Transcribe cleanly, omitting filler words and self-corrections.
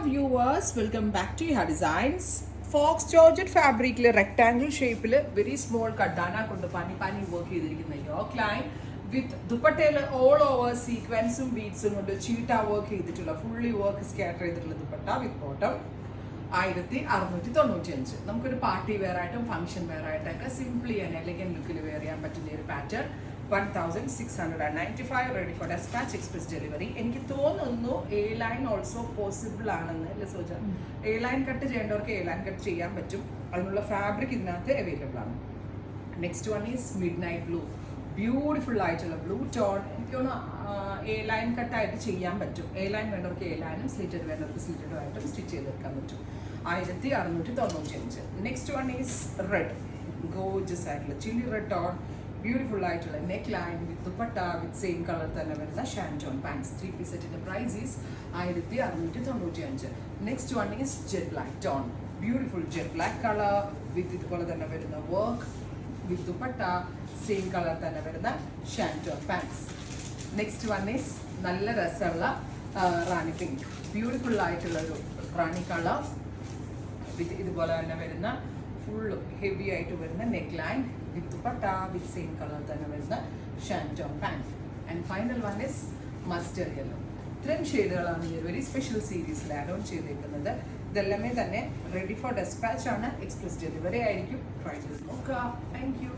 viewers, welcome back to Iha Designs. Fox Georgette fabric rectangle shape very small kadana kondu pani pani work ചെയ്തിരിക്കുന്ന yoke line with dupatta all over sequence beads കൊണ്ട് cheetah work ചെയ്തിട്ടുള്ള fully work scatter ചെയ്തിട്ടുള്ള dupatta with bottom 1695 നമുക്കൊരു party wear ആയിട്ടും function wear ആയിട്ടൊക്കെ simply and elegant ലുക്കിൽ wear ചെയ്യാൻ പറ്റുന്ന ഒരു pattern 1695 ready for dispatch express delivery. എനിക്ക് തോന്നുന്നു എ ലൈൻ ഓൾസോ പോസിബിൾ ആണെന്ന് അല്ലേ സോജ? എ ലൈൻ കട്ട് ചെയ്യേണ്ടവർക്ക് എ ലൈൻ കട്ട് ചെയ്യാൻ പറ്റും. അതിനുള്ള ഫാബ്രിക് ഇതിനകത്ത് അവൈലബിൾ ആണ്. Next one is midnight blue. Beautiful ആയിട്ടുള്ള ബ്ലൂ ടോൺ. എനിക്ക് തോന്നുന്നു എ ലൈൻ കട്ടായിട്ട് ചെയ്യാൻ പറ്റും. എ ലൈൻ വേണ്ടവർക്ക് എ ലൈനും സ്ലിറ്റഡ് വേണ്ടവർക്ക് സ്ലിറ്റഡും ആയിട്ടും സ്റ്റിച്ച് ചെയ്തെടുക്കാൻ പറ്റും. 1695. Next one is red. Gorgeous ആയിട്ടുള്ള ചില്ലി റെഡ് ടോൺ. ബ്യൂട്ടിഫുൾ ആയിട്ടുള്ള neck line with dupatta with same colour തന്നെ വരുന്ന ഷാൻറ്റോൺ പാൻസ്. 3 പീസ് സെറ്റിന്റെ price is 1695. Next one is jet black tone. Beautiful jet black colour with ഇതുപോലെ തന്നെ വരുന്ന work with dupatta same colour തന്നെ വരുന്ന shantoon pants. Next one is നല്ല രസമുള്ള റാണി പിങ്ക്. ബ്യൂട്ടിഫുൾ ആയിട്ടുള്ള ഒരു റാണി കളർ വിത്ത് ഇതുപോലെ തന്നെ വരുന്ന ഫുൾ ഹെവി ആയിട്ട് വരുന്ന neck line with dupatta with same colour തന്നെ വരുന്ന ഷാൻറ്റോൺ pant. And final one is mustard yellow. ഇത്രയും ഷെയ്ഡുകളാണ് ഈ ഒരു വെരി സ്പെഷ്യൽ സീരീസിൽ ആഡ് ഓൺ ചെയ്തിരിക്കുന്നത്. ഇതെല്ലാമേ തന്നെ റെഡി ഫോർ ഡെസ്പാച്ച് ആണ്. എക്സ്പ്രസ് ഡെലിവറി ആയിരിക്കും. ട്രൈ ചെയ്ത് നോക്കുക. Thank you.